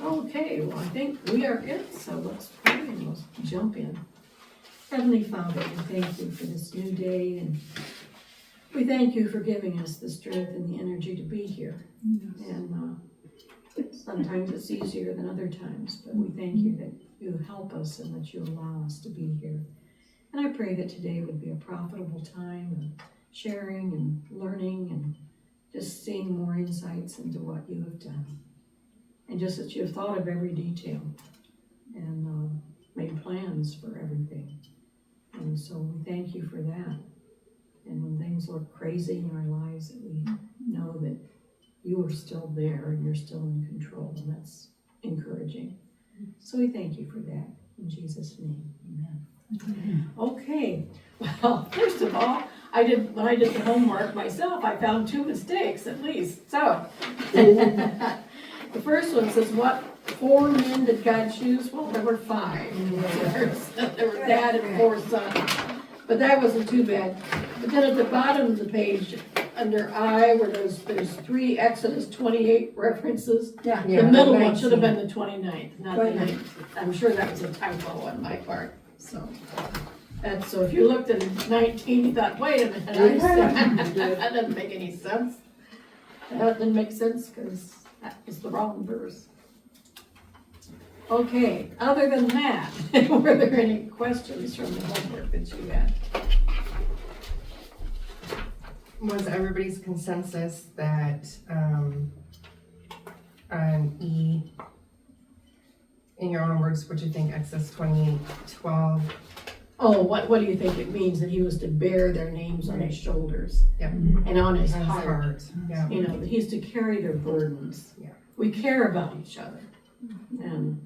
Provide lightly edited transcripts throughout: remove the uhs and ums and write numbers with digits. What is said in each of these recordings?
Okay, well, I think we are it, so let's pray and we'll jump in. Heavenly Father, we thank you for this new day, and we thank you for giving us the strength and the energy to be here. Yes. And sometimes it's easier than other times, but we thank you that you help us and that you allow us to be here. And I pray that today would be a profitable time of sharing and learning and just seeing more insights into what you have done. And just that you have thought of every detail and made plans for everything. And so we thank you for that. And when things look crazy in our lives, that we know that you are still there and you're still in control, and that's encouraging. So we thank you for that. In Jesus' name, amen. Okay, well, first of all, when I did the homework myself, I found 2 mistakes at least. So, the first one says, what 4 men did God choose? Well, there were 5. There were dad and 4 sons. But that wasn't too bad. But then at the bottom of the page, under I, where there's 3 Exodus 28 references, the middle one should have been the 29th, not the 9th. I'm sure that was a typo on my part. So if you looked at 19, you thought, wait a minute, that doesn't make any sense. That didn't make sense because that was the wrong verse. Okay, other than that, were there any questions from the homework that you had? Was everybody's consensus that on E, in your own words, what you think Exodus 28:12? Oh, what do you think it means that he was to bear their names on his shoulders? Yep. And on his heart. Yeah. You know, that he's to carry their burdens. Yeah. We care about each other. And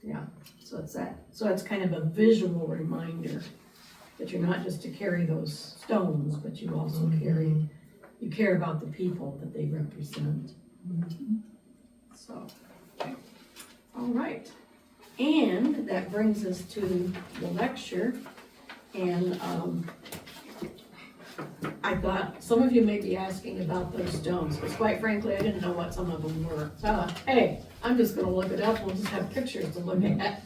yeah, so it's that. So it's kind of a visual reminder that you're not just to carry those stones, but you also you care about the people that they represent. So, all right. And that brings us to the lecture. And I thought some of you may be asking about those stones, because quite frankly, I didn't know what some of them were. So I thought, hey, I'm just going to look it up. We'll just have pictures to look at.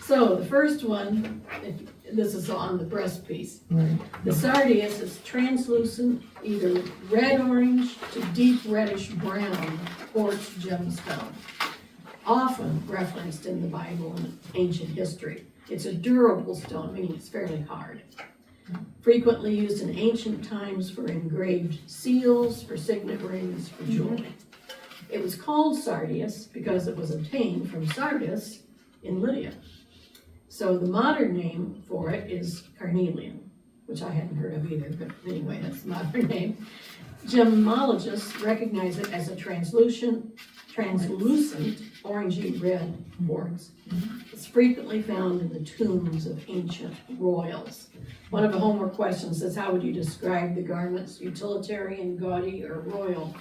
So the first one, this is on the breast piece. The sardius is translucent, either red-orange to deep reddish-brown quartz gemstone, often referenced in the Bible and ancient history. It's a durable stone, meaning it's fairly hard. Frequently used in ancient times for engraved seals, for signet rings, for jewelry. It was called sardius because it was obtained from Sardis in Lydia. So the modern name for it is carnelian, which I hadn't heard of either, but anyway, that's the modern name. Gemologists recognize it as a translucent orangey red quartz. It's frequently found in the tombs of ancient royals. One of the homework questions says, how would you describe the garments, utilitarian, gaudy, or royal?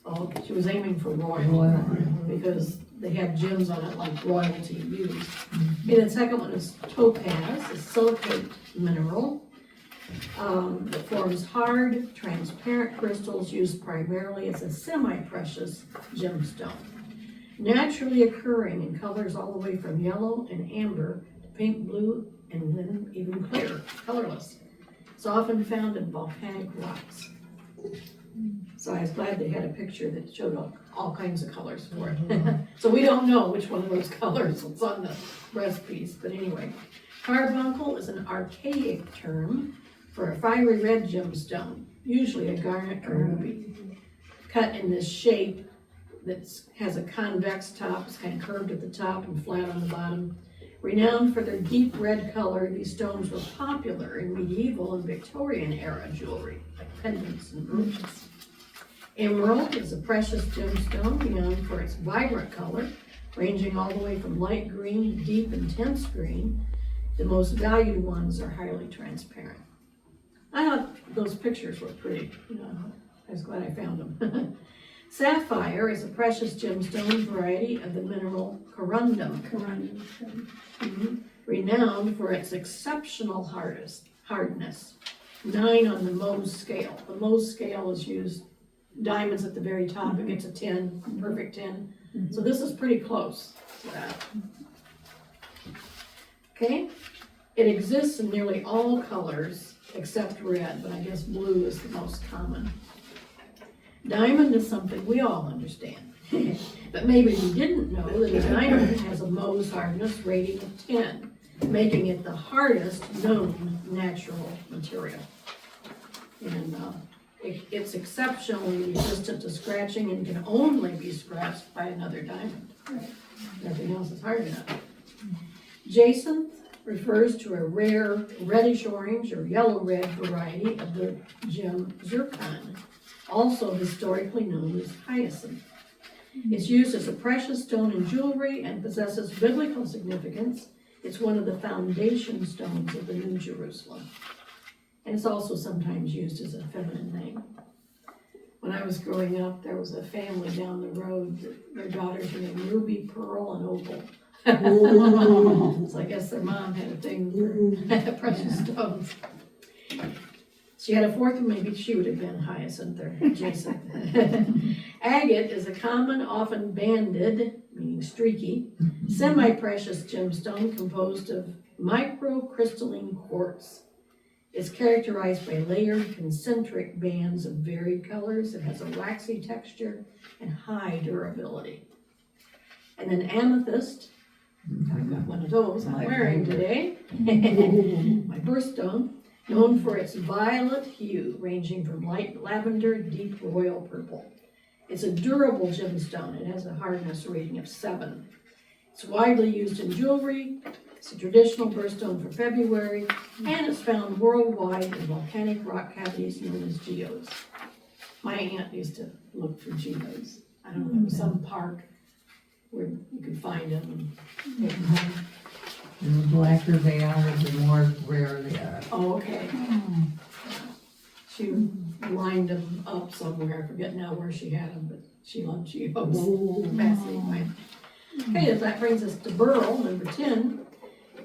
Oh, she was aiming for royal because they had gems on it like royalty used. And the second one is topaz, a silicate mineral that forms hard, transparent crystals used primarily as a semi-precious gemstone. Naturally occurring in colors all the way from yellow and amber to pink, blue, and then even clear, colorless. It's often found in volcanic rocks. So I was glad they had a picture that showed all kinds of colors for it. So we don't know which one of those colors was on the breast piece, but anyway. Carbuncle is an archaic term for a fiery red gemstone, usually a garnet or ruby, cut in this shape that has a convex top, it's kind of curved at the top and flat on the bottom. Renowned for their deep red color, these stones were popular in medieval and Victorian era jewelry, like pendants and brooches. Emerald is a precious gemstone renowned for its vibrant color, ranging all the way from light green to deep intense green. The most valued ones are highly transparent. I thought those pictures were pretty. I was glad I found them. Sapphire is a precious gemstone variety of the mineral corundum. Renowned for its exceptional hardness. 9 on the Mohs scale. The Mohs scale is used, diamonds at the very top, it gets a 10, perfect 10. So this is pretty close to that. Okay, it exists in nearly all colors except red, but I guess blue is the most common. Diamond is something we all understand, but maybe you didn't know that a diamond has a Mohs hardness rating of 10, making it the hardest known natural material. And it's exceptionally resistant to scratching and can only be scratched by another diamond. Nothing else is hard enough. Jacinth refers to a rare reddish orange or yellow red variety of the gem zircon, also historically known as hyacinth. It's used as a precious stone in jewelry and possesses biblical significance. It's one of the foundation stones of the New Jerusalem. And it's also sometimes used as a feminine name. When I was growing up, there was a family down the road, their daughters were named Ruby, Pearl, and Opal. So I guess their mom had a thing for precious stones. She had a fourth one, maybe she would have been hyacinth or jacinth. Agate is a common, often banded, meaning streaky, semi-precious gemstone composed of microcrystalline quartz. It's characterized by layered concentric bands of varied colors. It has a waxy texture and high durability. And then amethyst, I've got one of those I'm wearing today, my birthstone, known for its violet hue ranging from light lavender to deep royal purple. It's a durable gemstone. It has a hardness rating of 7. It's widely used in jewelry. It's a traditional birthstone for February, and it's found worldwide in volcanic rock cavities known as geodes. My aunt used to look for geodes. I don't know, there was some park where you could find them and take them home. And the blacker they are, the more rare they are. Oh, okay. She lined them up somewhere, I forget now where she had them, but she loved geodes. Fascinating. Okay, that brings us to beryl, number 10.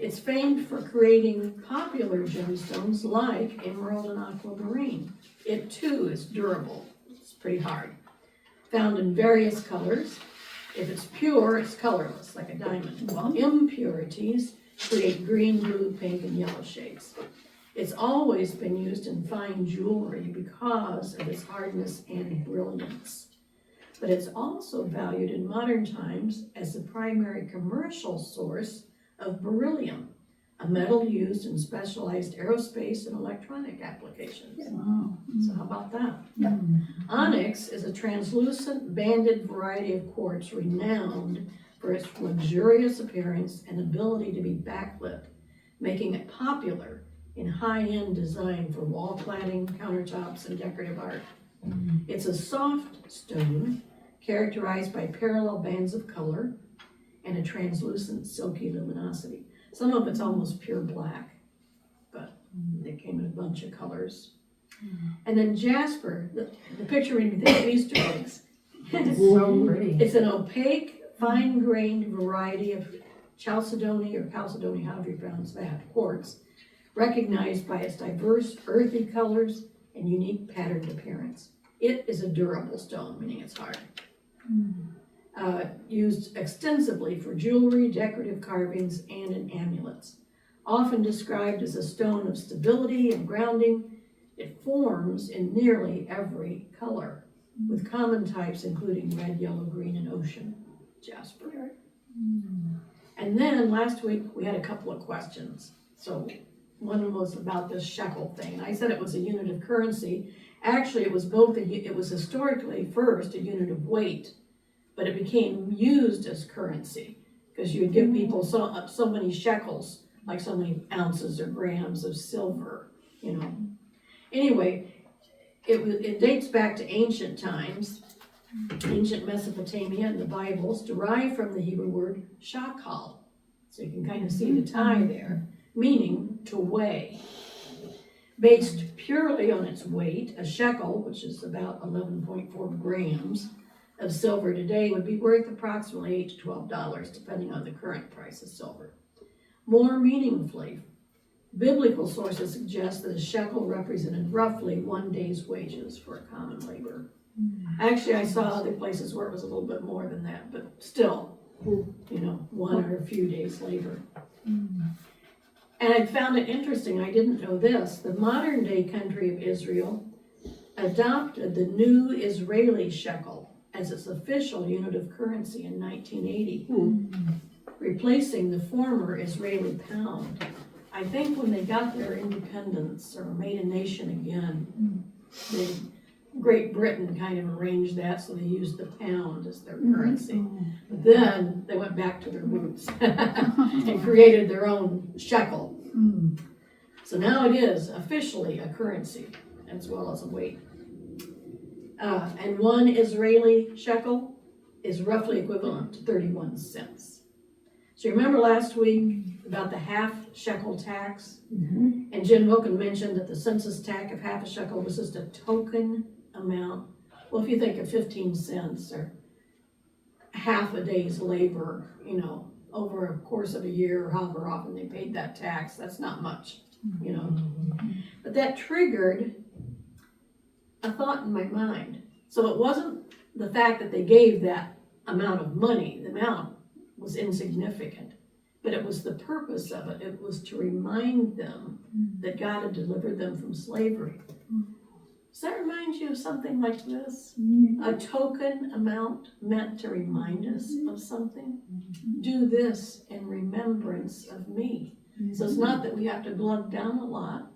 It's famed for creating popular gemstones like emerald and aquamarine. It too is durable. It's pretty hard. Found in various colors. If it's pure, it's colorless, like a diamond, while impurities create green, blue, pink, and yellow shades. It's always been used in fine jewelry because of its hardness and brilliance. But it's also valued in modern times as the primary commercial source of beryllium, a metal used in specialized aerospace and electronic applications. So how about that? Onyx is a translucent banded variety of quartz renowned for its luxurious appearance and ability to be backlit, making it popular in high-end design for wall cladding, countertops, and decorative art. It's a soft stone characterized by parallel bands of color and a translucent silky luminosity. Some of it's almost pure black, but they came in a bunch of colors. And then jasper, the picture made me think of Easter eggs. It's so pretty. It's an opaque, fine-grained variety of chalcedony, or chalcedony, however you pronounce that, quartz, recognized by its diverse earthy colors and unique patterned appearance. It is a durable stone, meaning it's hard. Used extensively for jewelry, decorative carvings, and in amulets. Often described as a stone of stability and grounding, it forms in nearly every color, with common types including red, yellow, green, and ocean jasper. And then last week we had a couple of questions. So one was about this shekel thing. I said it was a unit of currency. Actually, it was both. It was historically first a unit of weight, but it became used as currency because you would give people so many shekels, like so many ounces or grams of silver, you know. Anyway, it dates back to ancient times. Ancient Mesopotamia and the Bibles derive from the Hebrew word shakal. So you can kind of see the tie there, meaning to weigh. Based purely on its weight, a shekel, which is about 11.4 grams of silver today, would be worth approximately $8 to $12, depending on the current price of silver. More meaningfully, biblical sources suggest that a shekel represented roughly 1 day's wages for a common laborer. Actually, I saw other places where it was a little bit more than that, but still, you know, 1 or a few days later. And I found it interesting, I didn't know this, the modern day country of Israel adopted the new Israeli shekel as its official unit of currency in 1980, replacing the former Israeli pound. I think when they got their independence or made a nation again, Great Britain kind of arranged that so they used the pound as their currency. But then they went back to their roots and created their own shekel. So now it is officially a currency as well as a weight. And 1 Israeli shekel is roughly equivalent to 31 cents. So you remember last week about the half shekel tax? And Jim Wilkin mentioned that the census tax of half a shekel was just a token amount. Well, if you think of 15 cents or half a day's labor, you know, over a course of a year or however often they paid that tax, that's not much, you know. But that triggered a thought in my mind. So it wasn't the fact that they gave that amount of money, the amount was insignificant, but it was the purpose of it. It was to remind them that God had delivered them from slavery. Does that remind you of something like this? A token amount meant to remind us of something? Do this in remembrance of me. So it's not that we have to glug down a lot,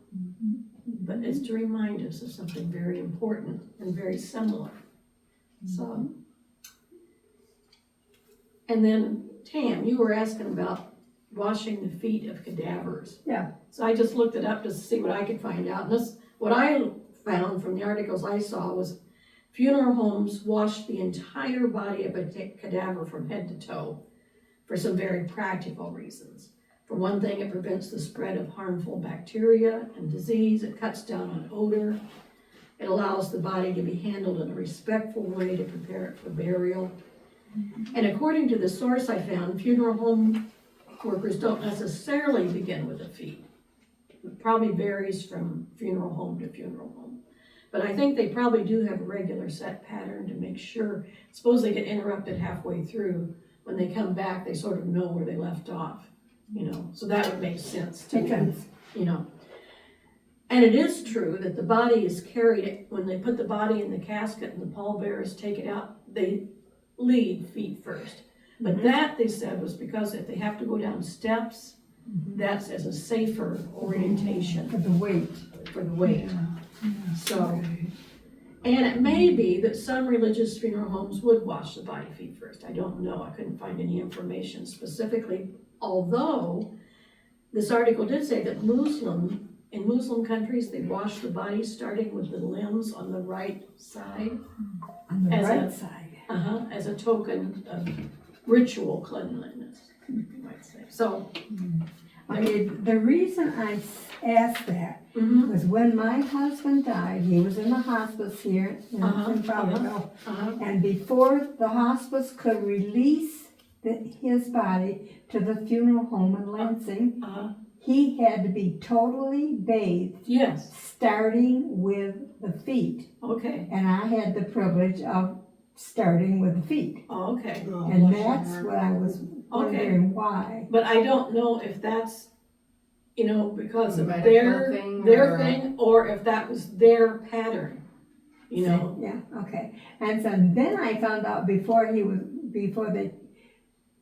but it's to remind us of something very important and very similar. So, and then Tam, you were asking about washing the feet of cadavers. Yeah. So I just looked it up to see what I could find out. And this, what I found from the articles I saw was funeral homes wash the entire body of a cadaver from head to toe for some very practical reasons. For one thing, it prevents the spread of harmful bacteria and disease. It cuts down on odor. It allows the body to be handled in a respectful way to prepare it for burial. And according to the source I found, funeral home workers don't necessarily begin with the feet. It probably varies from funeral home to funeral home. But I think they probably do have a regular set pattern to make sure. Suppose they get interrupted halfway through. When they come back, they sort of know where they left off, you know. So that would make sense to me, you know. And it is true that the body is carried, when they put the body in the casket and the pallbearers take it out, they lead feet first. But that, they said, was because if they have to go down steps, that's as a safer orientation. For the weight. For the weight. So, and it may be that some religious funeral homes would wash the body feet first. I don't know. I couldn't find any information specifically. Although, this article did say that in Muslim countries, they wash the body starting with the limbs on the right side. On the As right a- side. As a token of ritual cleanliness, you might say. So, Okay, the reason I asked that was when my husband died, he was in the hospice here in Fowlerville. And before the hospice could release his body to the funeral home in Lansing, he had to be totally bathed, yes, starting with the feet. okay, And I had the privilege of starting with the feet. oh, okay. And that's what I was wondering why. But I don't know if that's, you know, because of Medical their thing, their or- thing, or if that was their pattern, you know. Yeah, okay. And so then I found out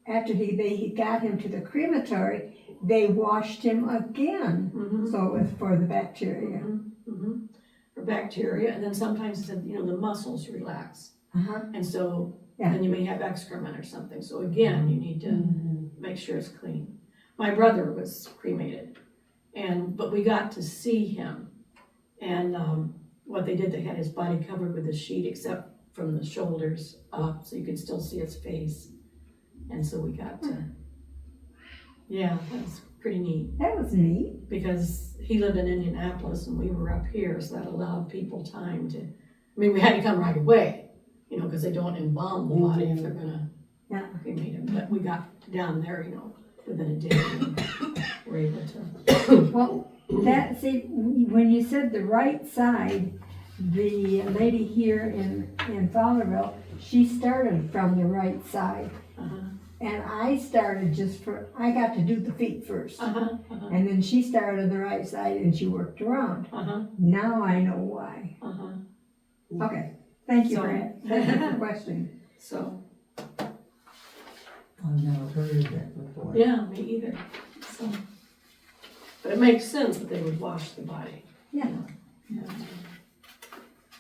after they got him to the crematory, they washed him again. So it was for the bacteria. For bacteria, and then sometimes, you know, the muscles relax. And so Yeah. then you may have excrement or something. So again, you need to make sure it's clean. My brother was cremated, but we got to see him. And what they did, they had his body covered with a sheet except from the shoulders up, so you could still see his face. And so we got to, yeah, that was pretty neat. That was neat. Because he lived in Indianapolis and we were up here, so that allowed people time to, I mean, we had to come right away, you know, because they don't embalm the body if they're gonna cremate him. But we got down there, you know, within a day and were able to. Well, when you said the right side, the lady here in Fowlerville, she started from the right side. And I started I got to do the feet first. And then she started on the right side and she worked around. Now I know why. Okay, thank you for questioning. So, I've never heard of that before. yeah, me either, so. But it makes sense that they would wash the body. Yeah. Yeah.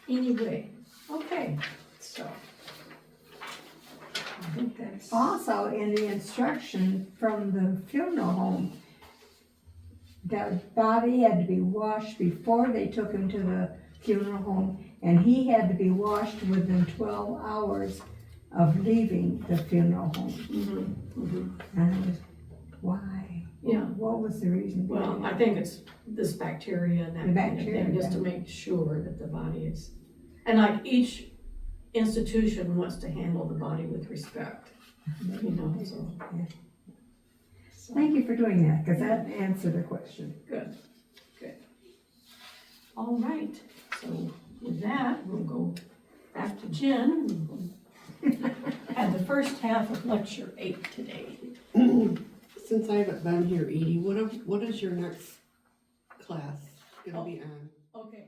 Anyway, okay, so. I think that's. Also, in the instruction from the funeral home, the body had to be washed before they took him to the funeral home, and he had to be washed within 12 hours of leaving the funeral home. And I was, why? Yeah. What was the reason? Well, I think it's this bacteria and that The kind of thing, bacteria, just to make sure that the body is, and like each institution wants to handle the body with respect, you know, so. So, Thank you for doing that, because that answered the question. good. All right, so with that, we'll go back to Jen and the first half of lecture 8 today. Since I haven't been here, Edie, what is your next class gonna be on? Okay.